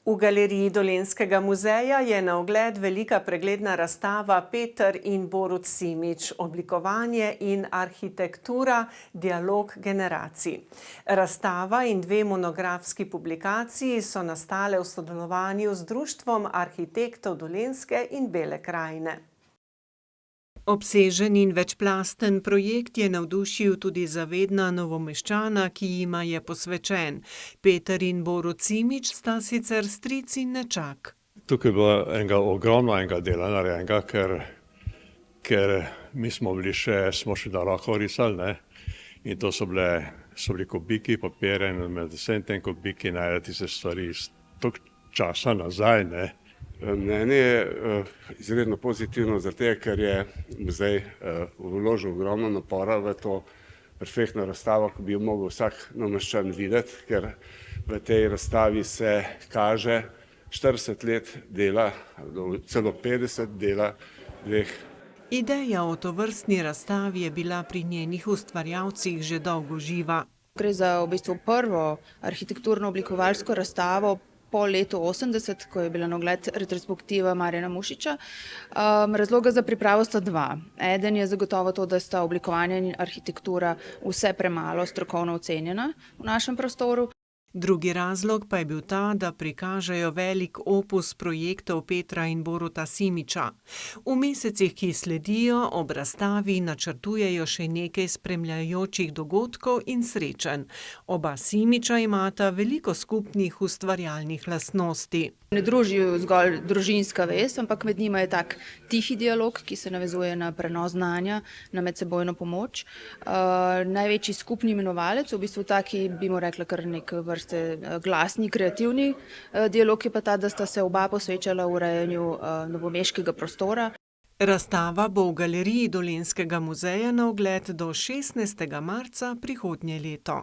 V galeriji Dolenjskega muzeja je na ogled velika pregledna razstava Peter in Borut Simič, oblikovanje in arhitektura, dialog generacij. Razstava in dve monografski publikaciji so nastale v sodelovanju z Društvom arhitektov Dolenjske in Bele krajine. Obsežen in večplasten projekt je navdušil tudi zavedna Novomeščana, ki jima je posvečen. Peter in Borut Simič sta sicer stric in nečak. Tukaj je bilo ogromnega dela narejenega, ker mi smo še na roko risali, ne? In to so bili kubiki papirja in med vsem tem kubiki najdete se stvari iz toliko časa nazaj, ne? Mnenje je izredno pozitivno, zaradi tega, ker je muzej vložil ogromno napora v to perfektno razstavo, ki bi jo mogel vsak Novomeščan videti, ker v tej razstavi se kaže 40 let dela, celo 50 dela dveh. Ideja o tovrstni razstavi je bila pri njenih ustvarjalcih že dolgo živa. Gre za v bistvu prvo arhitekturno oblikovalsko razstavo po letu 80, ko je bila na ogled retrospektiva Marjana Mušiča. Razloga za pripravo sta dva. Eden je zagotovo to, da sta oblikovanje in arhitektura vse premalo strokovno ocenjena v našem prostoru. Drugi razlog pa je bil ta, da prikažejo velik opus projektov Petra in Boruta Simiča. V mesecih, ki sledijo, ob razstavi načrtujejo še nekaj spremljajočih dogodkov in srečanj. Oba Simiča imata veliko skupnih ustvarjalnih lastnosti. Ne druži ju zgolj družinska vez, ampak med njima je tak tihi dialog, ki se navezuje na prenos znanja, na medsebojno pomoč. Največji skupni imenovalec, v bistvu taki, bi mu rekla kar neke vrste glasni, kreativni dialog, je pa ta, da sta se oba posvečala urejanju novomeškega prostora. Razstava bo v galeriji Dolenjskega muzeja na ogled do 16. marca prihodnje leto.